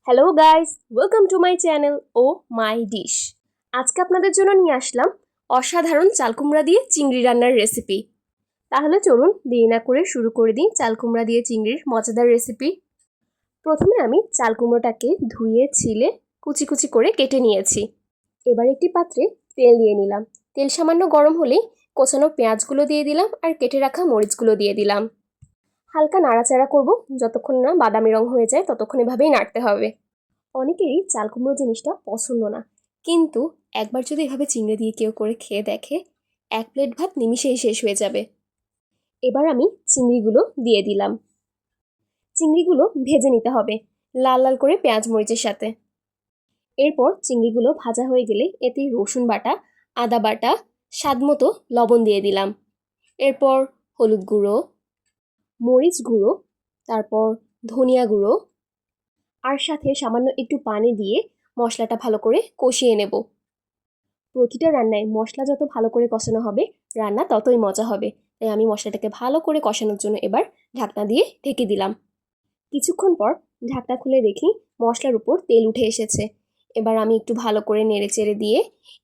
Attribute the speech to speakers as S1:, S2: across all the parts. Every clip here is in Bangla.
S1: Hello guys, welcome to my channel oh my dish. আজকে আপনাদের জন্য নিয়ে আসলাম অসাধারণ চালকুমড়া দিয়ে চিংড়ি রান্নার রেসিপি। তাহলে চলুন দেরি না করে শুরু করে দিই চালকুমড়া দিয়ে চিংড়ির মজাদার রেসিপি। প্রথমে আমি চালকুমড়োটাকে ধুয়ে ছিলে কুচি কুচি করে কেটে নিয়েছি। এবার একটি পাত্রে তেল দিয়ে নিলাম। তেল সামান্য গরম হলেই কোচানো পেঁয়াজগুলো দিয়ে দিলাম আর কেটে রাখা মরিচগুলো দিয়ে দিলাম। হালকা নাড়াচাড়া করব, যতক্ষণ না বাদামি রং হয়ে যায় ততক্ষণ এভাবেই নাড়তে হবে। অনেকেরই চাল কুমড়ো জিনিসটা পছন্দ না, কিন্তু একবার যদি এভাবে চিংড়ি দিয়ে কেউ করে খেয়ে দেখে, এক প্লেট ভাত নিমিষেই শেষ হয়ে যাবে। এবার আমি চিংড়িগুলো দিয়ে দিলাম। চিংড়িগুলো ভেজে নিতে হবে লাল লাল করে পেঁয়াজ মরিচের সাথে। এরপর চিংড়িগুলো ভাজা হয়ে গেলে এতে রসুন বাটা, আদা বাটা, স্বাদমতো লবণ দিয়ে দিলাম। এরপর হলুদ গুঁড়ো, মরিচ গুঁড়ো, তারপর ধনিয়া গুঁড়ো, আর সাথে সামান্য একটু পানি দিয়ে মশলাটা ভালো করে কষিয়ে নেব। প্রতিটা রান্নায় মশলা যত ভালো করে কষানো হবে রান্না ততই মজা হবে। তাই আমি মশলাটাকে ভালো করে কষানোর জন্য এবার ঢাকনা দিয়ে ঢেকে দিলাম। কিছুক্ষণ পর ঢাকনা খুলে দেখি মশলার উপর তেল উঠে এসেছে। এবার আমি একটু ভালো করে নেড়ে চেড়ে দিয়ে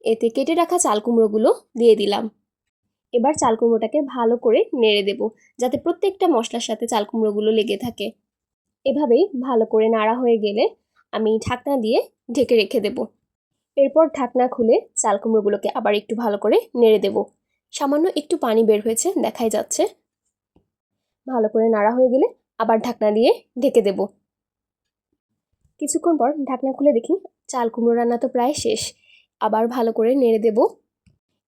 S1: এতে কেটে রাখা চাল কুমড়োগুলো দিয়ে দিলাম। এবার চাল কুমড়োটাকে ভালো করে নেড়ে দেব, যাতে প্রত্যেকটা মশলার সাথে চাল কুমড়োগুলো লেগে থাকে। এভাবেই ভালো করে নাড়া হয়ে গেলে আমি ঢাকনা দিয়ে ঢেকে রেখে দেব। এরপর ঢাকনা খুলে চাল কুমড়োগুলোকে আবার একটু ভালো করে নেড়ে দেব। সামান্য একটু পানি বের হয়েছে, দেখাই যাচ্ছে। ভালো করে নাড়া হয়ে গেলে আবার ঢাকনা দিয়ে ঢেকে দেব। কিছুক্ষণ পর ঢাকনা খুলে দেখি চাল কুমড়ো রান্না তো প্রায় শেষ। আবার ভালো করে নেড়ে দেব।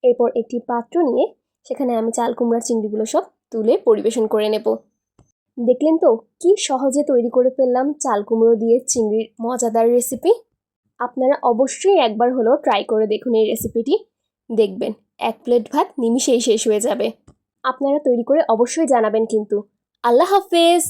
S1: এরপর একটি পাত্র নিয়ে সেখানে আমি চাল কুমড়ার চিংড়িগুলো সব তুলে পরিবেশন করে নেব। দেখলেন তো কি সহজে তৈরি করে ফেললাম চাল কুমড়ো দিয়ে চিংড়ির মজাদার রেসিপি। আপনারা অবশ্যই একবার হলেও ট্রাই করে দেখুন এই রেসিপিটি। দেখবেন এক প্লেট ভাত নিমিষেই শেষ হয়ে যাবে। আপনারা তৈরি করে অবশ্যই জানাবেন কিন্তু। আল্লাহ হাফেজ।